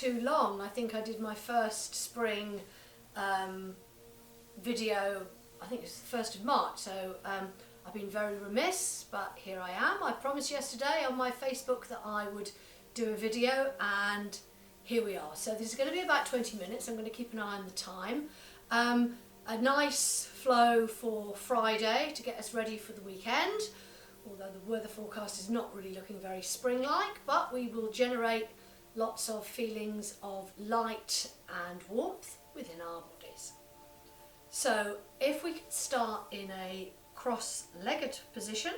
too long. I think I did my first spring video, I think it's the 1st of March, so I've been very remiss, but here I am. I promised yesterday on my Facebook that I would do a video, and here we are. So this is going to be about 20 minutes. I'm going to keep an eye on the time. A nice flow for Friday to get us ready for the weekend, although the weather forecast is not really looking very spring-like, but we will generate lots of feelings of light and warmth within our bodies. So if we could start in a cross-legged position.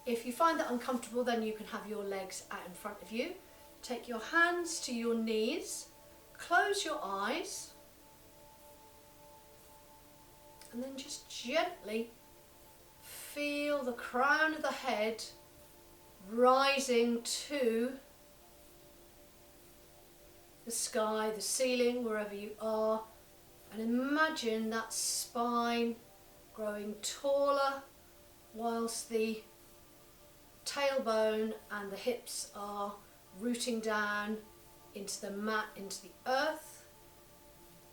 If you find that uncomfortable, then you can have your legs out in front of you. Take your hands to your knees, close your eyes, and then just gently feel the crown of the head rising to the sky, the ceiling, wherever you are, and imagine that spine growing taller whilst the tailbone and the hips are rooting down into the mat, into the earth.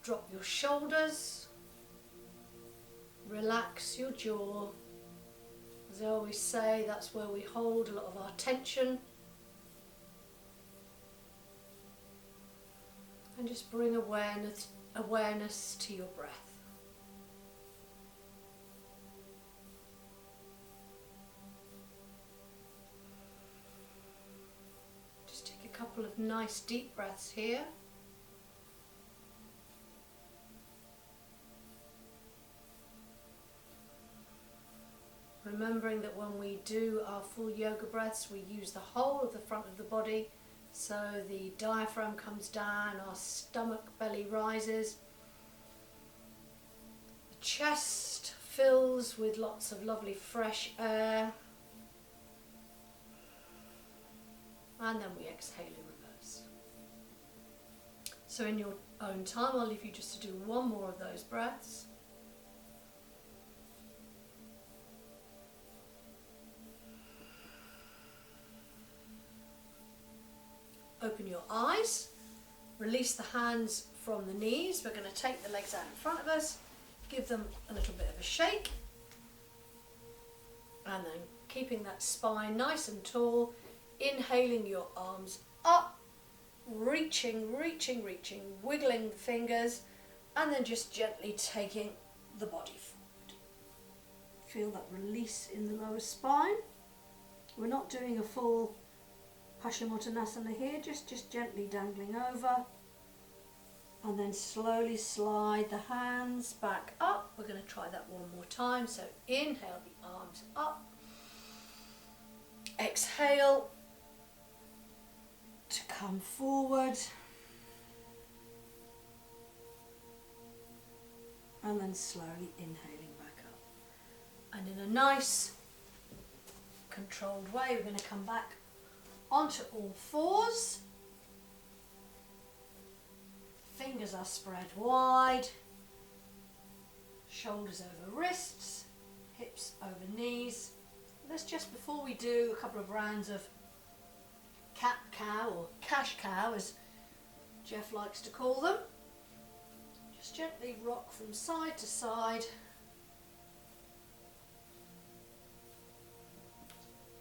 Drop your shoulders, relax your jaw. As I always say, that's where we hold a lot of our tension. And just bring awareness to your breath. Just take a couple of nice deep breaths here. Remembering that when we do our full yoga breaths, we use the whole of the front of the body. So the diaphragm comes down, our stomach belly rises. The chest fills with lots of lovely fresh air. And then we exhale in reverse. So in your own time, I'll leave you just to do one more of those breaths. Open your eyes, release the hands from the knees. We're going to take the legs out in front of us, give them a little bit of a shake, and then keeping that spine nice and tall, inhaling your arms up, reaching, wiggling the fingers, and then just gently taking the body forward. Feel that release in the lower spine. We're not doing a full Paschimottanasana here, just gently dangling over, and then slowly slide the hands back up. We're going to try that one more time. So inhale the arms up, exhale to come forward, and then slowly inhaling back up. And in a nice controlled way, we're going to come back onto all fours. Fingers are spread wide, shoulders over wrists, hips over knees. Let's just, before we do a couple of rounds of cat-cow or cash-cow as Jeff likes to call them, just gently rock from side to side,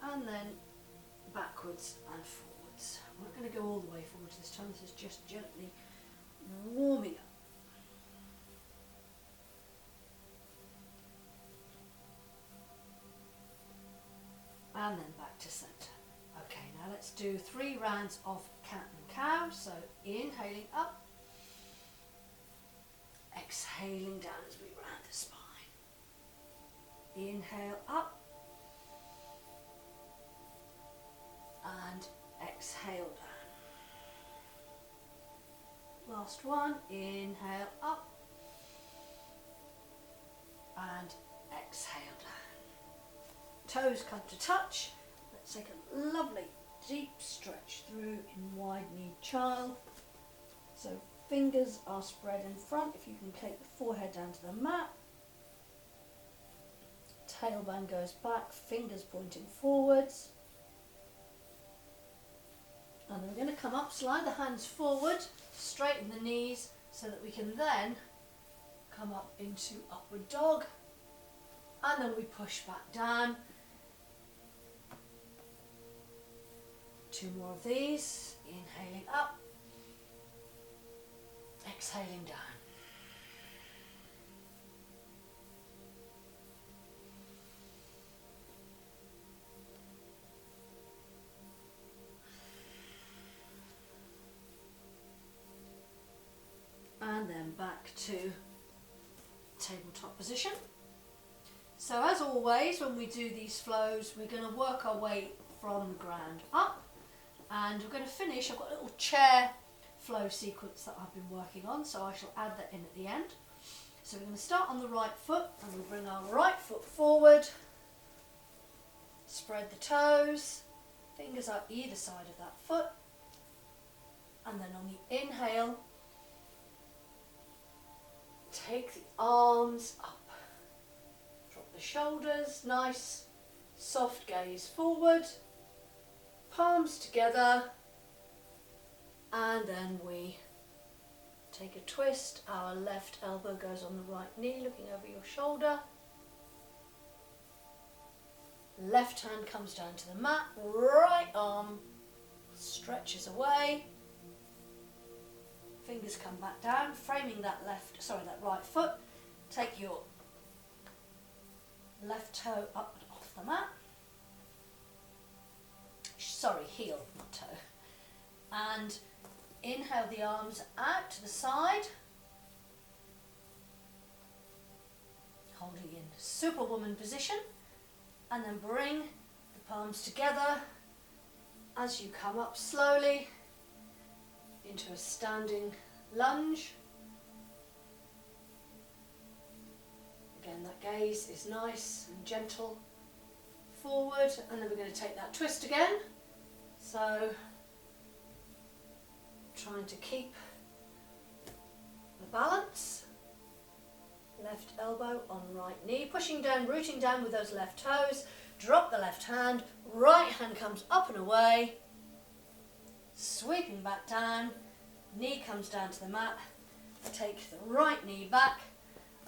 and then backwards and forwards. I'm not going to go all the way forwards this time. This is just gently warming up. And then back to centre. Okay, now let's do 3 rounds of cat and cow. So inhaling up, exhaling down as we round the spine. Inhale up, and exhale down. Last one, inhale up and exhale down. Toes come to touch. Let's take a lovely deep stretch through in wide-kneed child. So fingers are spread in front. If you can take the forehead down to the mat. Tailbone goes back, fingers pointing forwards. And then we're going to come up, slide the hands forward, straighten the knees so that we can then come up into upward dog, and then we push back down. 2 more of these, inhaling up, exhaling down. And then back to tabletop position. So as always, when we do these flows, we're going to work our way from the ground up, and we're going to finish. I've got a little chair flow sequence that I've been working on, so I shall add that in at the end. So we're going to start on the right foot, and we'll bring our right foot forward, spread the toes, fingers out either side of that foot, and then on the inhale, take the arms up, drop the shoulders, nice soft gaze forward, palms together, and then we take a twist. Our left elbow goes on the right knee, looking over your shoulder. Left hand comes down to the mat, right arm stretches away. Fingers come back down, framing that right foot. Take your left toe up and off the mat. Sorry, heel, not toe. And inhale the arms out to the side. Holding in Superwoman position. And then bring the palms together as you come up slowly into a standing lunge. Again, that gaze is nice and gentle forward, and then we're going to take that twist again. So trying to keep the balance. Left elbow on right knee, pushing down, rooting down with those left toes. Drop the left hand, right hand comes up and away, sweeping back down, knee comes down to the mat, take the right knee back,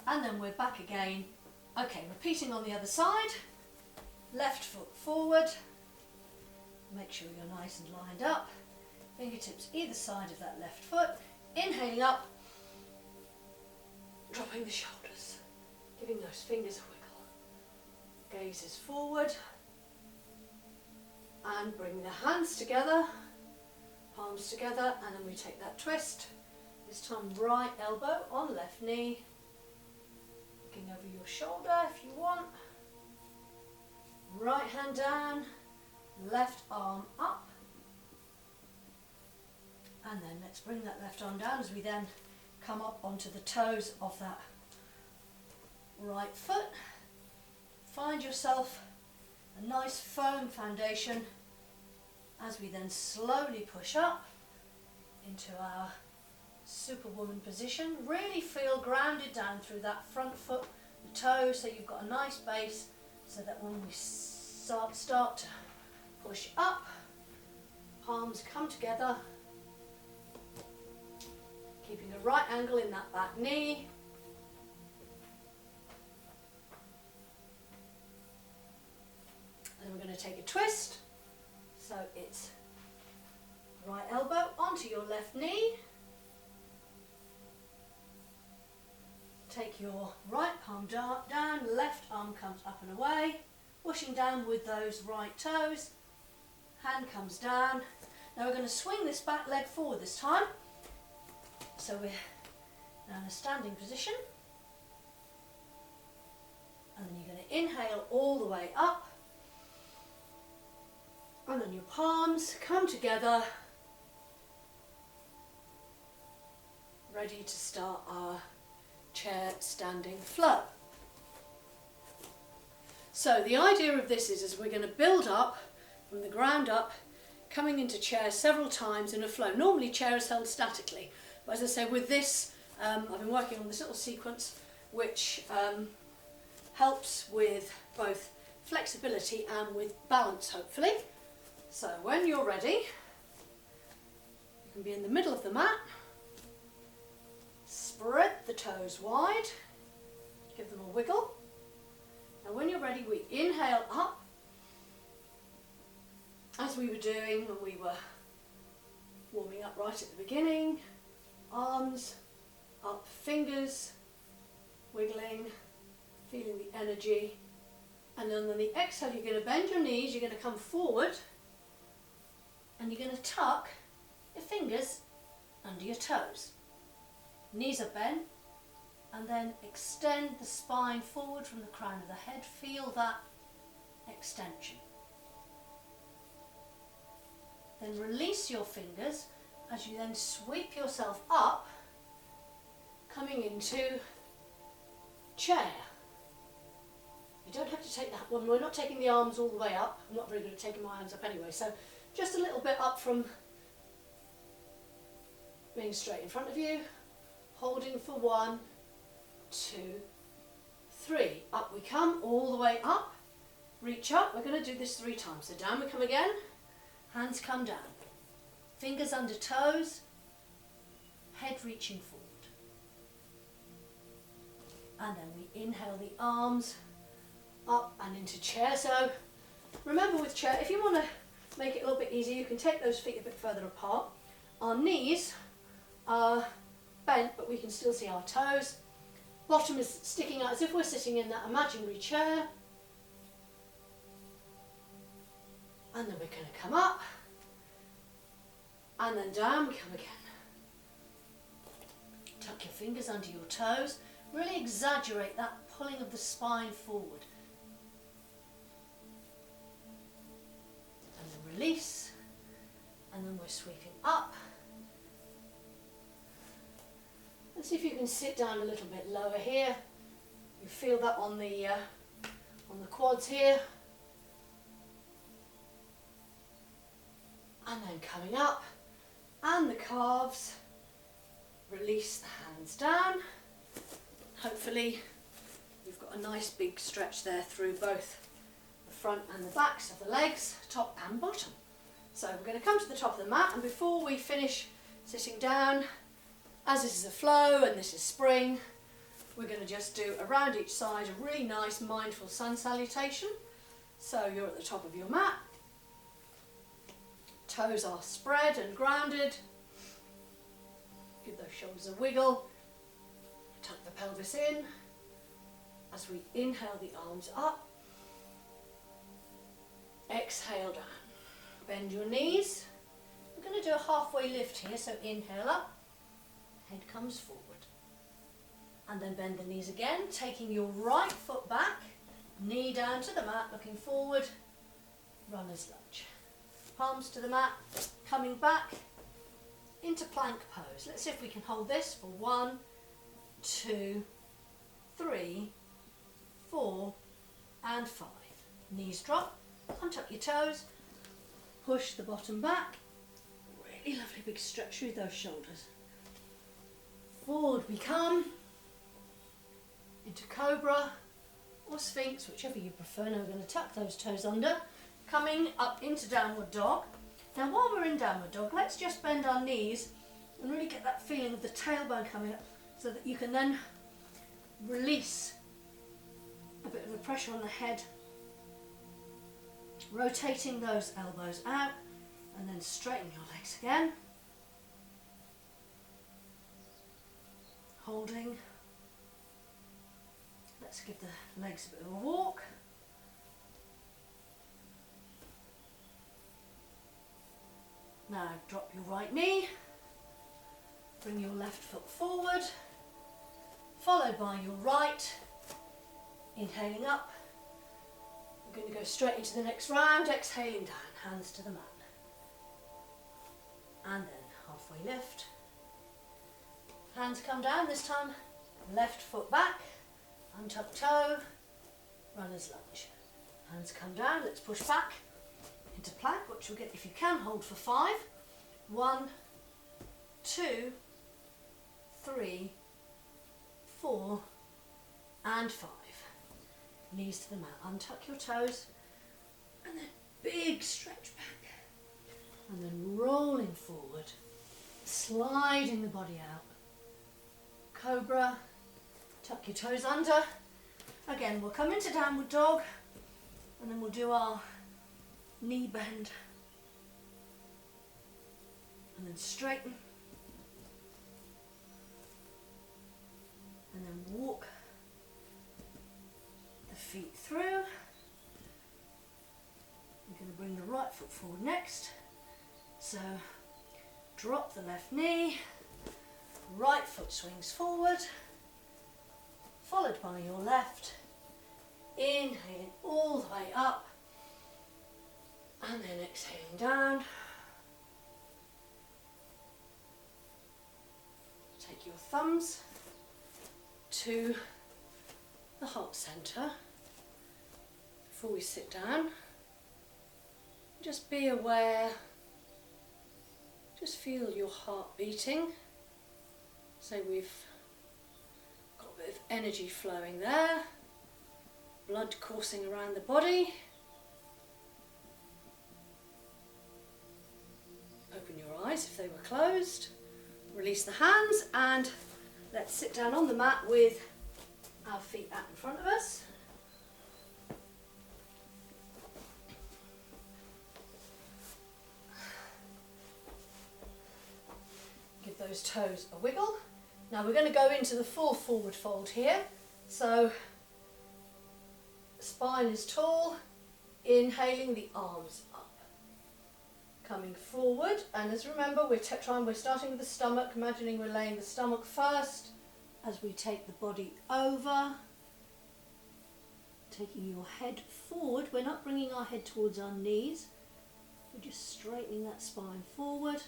and then we're back again. Okay, repeating on the other side, left foot forward, make sure you're nice and lined up, fingertips either side of that left foot, inhaling up, dropping the shoulders, giving those fingers a wiggle, gaze is forward, and bring the hands together, palms together, and then we take that twist. This time right elbow on left knee, looking over your shoulder if you want. Right hand down, left arm up. And then let's bring that left arm down as we then come up onto the toes of that right foot. Find yourself a nice firm foundation as we then slowly push up into our Superwoman position. Really feel grounded down through that front foot, the toes, so you've got a nice base, so that when we start to push up, palms come together, keeping a right angle in that back knee. And then we're going to take a twist. So it's right elbow onto your left knee. Take your right palm down, left arm comes up and away, pushing down with those right toes. Hand comes down. Now we're going to swing this back leg forward this time. So we're now in a standing position. And then you're going to inhale all the way up. And then your palms come together. Ready to start our chair standing flow. So the idea of this is we're going to build up from the ground up, coming into chair several times in a flow. Normally chair is held statically, but as I say, with this I've been working on this little sequence which helps with both flexibility and with balance, hopefully. So when you're ready, You can be in the middle of the mat. Spread the toes wide. Give them a wiggle. Now when you're ready, we inhale up, as we were doing when we were warming up right at the beginning. Arms up, fingers wiggling, feeling the energy. And then on the exhale, you're going to bend your knees, you're going to come forward, and you're going to tuck your fingers under your toes. Knees are bent, and then extend the spine forward from the crown of the head. Feel that extension. Then release your fingers as you then sweep yourself up, coming into chair. You don't have to take that one. We're not taking the arms all the way up. I'm not very good at taking my arms up anyway, so just a little bit up from being straight in front of you, holding for 1, 2, 3. Up we come, all the way up, reach up. We're going to do this 3 times. So down we come again, hands come down, fingers under toes, head reaching forward. And then we inhale the arms up and into chair. So remember with chair, if you want to make it a little bit easier, you can take those feet a bit further apart. Our knees are bent, but we can still see our toes. Bottom is sticking out as if we're sitting in that imaginary chair. And then we're going to come up, and then down we come again. Tuck your fingers under your toes. Really exaggerate that pulling of the spine forward. And then release, and then we're sweeping up. And see if you can sit down a little bit lower here. You feel that on the quads here. And then coming up, and the calves. Release the hands down. Hopefully you've got a nice big stretch there through both the front and the backs of the legs, top and bottom. So we're going to come to the top of the mat, and before we finish sitting down, as this is a flow and this is spring, we're going to just do around each side a really nice mindful sun salutation. So you're at the top of your mat, toes are spread and grounded, give those shoulders a wiggle, tuck the pelvis in as we inhale the arms up, exhale down, bend your knees. We're going to do a halfway lift here, so inhale up, head comes forward, and then bend the knees again, taking your right foot back, knee down to the mat, looking forward, runner's lunge. Palms to the mat, coming back into plank pose. Let's see if we can hold this for 1, 2, 3, 4, and 5. Knees drop, untuck your toes, push the bottom back. Really lovely big stretch through those shoulders. Forward we come, into Cobra or Sphinx, whichever you prefer. Now we're going to tuck those toes under, coming up into Downward Dog. Now while we're in Downward Dog, let's just bend our knees and really get that feeling of the tailbone coming up, so that you can then release a bit of the pressure on the head, rotating those elbows out, and then straighten your legs again, holding. Let's give the legs a bit of a walk. Now drop your right knee, bring your left foot forward, followed by your right, inhaling up. We're going to go straight into the next round, exhaling down, hands to the mat. And then halfway lift. Hands come down, this time left foot back, untuck toe, runner's lunge. Hands come down, let's push back into plank, which we'll get, if you can, hold for 5. 1, 2, 3, 4, and 5. Knees to the mat, untuck your toes, and then big stretch back, and then rolling forward, sliding the body out. Cobra, tuck your toes under. Again, we'll come into downward dog and then we'll do our knee bend. And then straighten. And then walk the feet through. We're going to bring the right foot forward next. So drop the left knee, right foot swings forward, followed by your left. Inhaling all the way up and then exhaling down. Take your thumbs to the heart centre before we sit down. Just be aware, just feel your heart beating. So we've got a bit of energy flowing there, blood coursing around the body. Open your eyes if they were closed. Release the hands and let's sit down on the mat with our feet out in front of us. Give those toes a wiggle. Now we're going to go into the full forward fold here. So spine is tall, inhaling the arms up. Coming forward, and as remember we're starting with the stomach, imagining we're laying the stomach first as we take the body over, taking your head forward. We're not bringing our head towards our knees, we're just straightening that spine forward.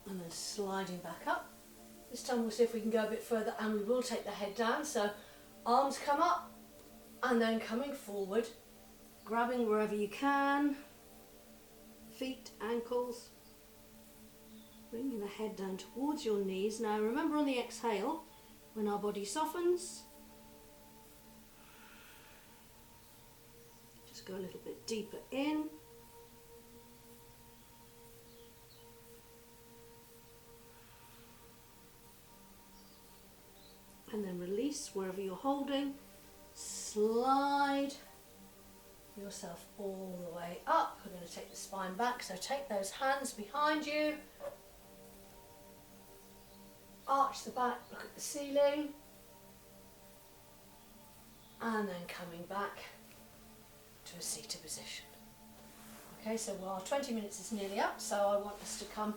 And then sliding back up. This time we'll see if we can go a bit further, and we will take the head down. So arms come up and then coming forward, grabbing wherever you can, feet, ankles, bringing the head down towards your knees. Now remember on the exhale, when our body softens, just go a little bit deeper in. And then release wherever you're holding. Slide yourself all the way up. We're going to take the spine back, so take those hands behind you. Arch the back, look at the ceiling. And then coming back to a seated position. Okay, so our 20 minutes is nearly up, so I want us to come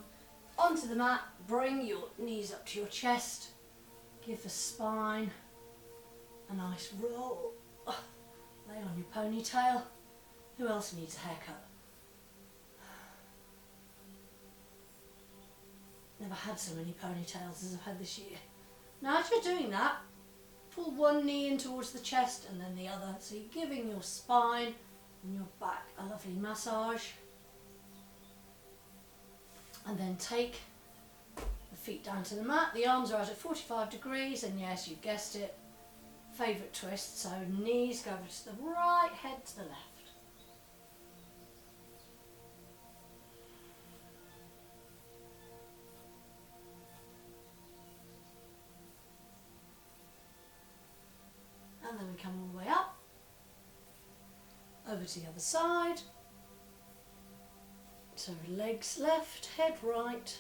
onto the mat, bring your knees up to your chest. Give the spine a nice roll. Lay on your ponytail. Who else needs a haircut? Never had so many ponytails as I've had this year. Now as you're doing that, pull one knee in towards the chest and then the other. So you're giving your spine and your back a lovely massage. And then take the feet down to the mat. The arms are out at 45 degrees, and yes, you guessed it, favourite twist. So knees go over to the right, head to the left. And then we come all the way up, over to the other side. So legs left, head right.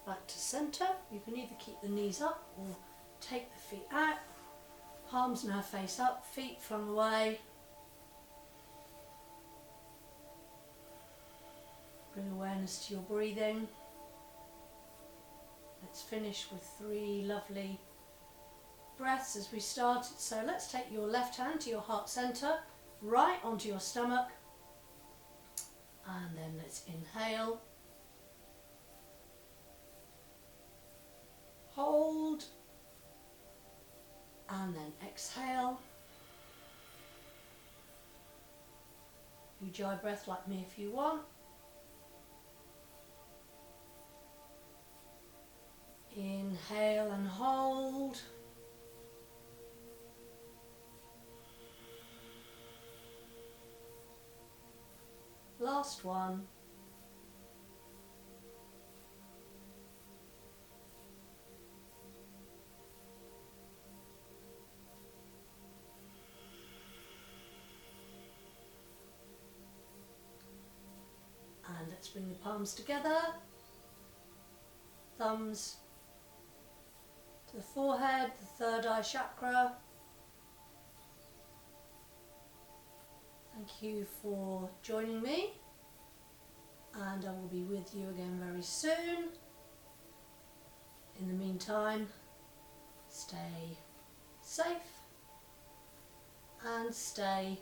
Back to centre. You can either keep the knees up or take the feet out. Palms now face up, feet flung away. Bring awareness to your breathing. Let's finish with 3 lovely breaths as we started. So let's take your left hand to your heart centre, right onto your stomach, and then let's inhale. Hold, and then exhale. Ujjayi breath like me if you want. Inhale and hold. Last one. And let's bring the palms together. Thumbs to the forehead, the third eye chakra. Thank you for joining me, and I will be with you again very soon. In the meantime, stay safe and stay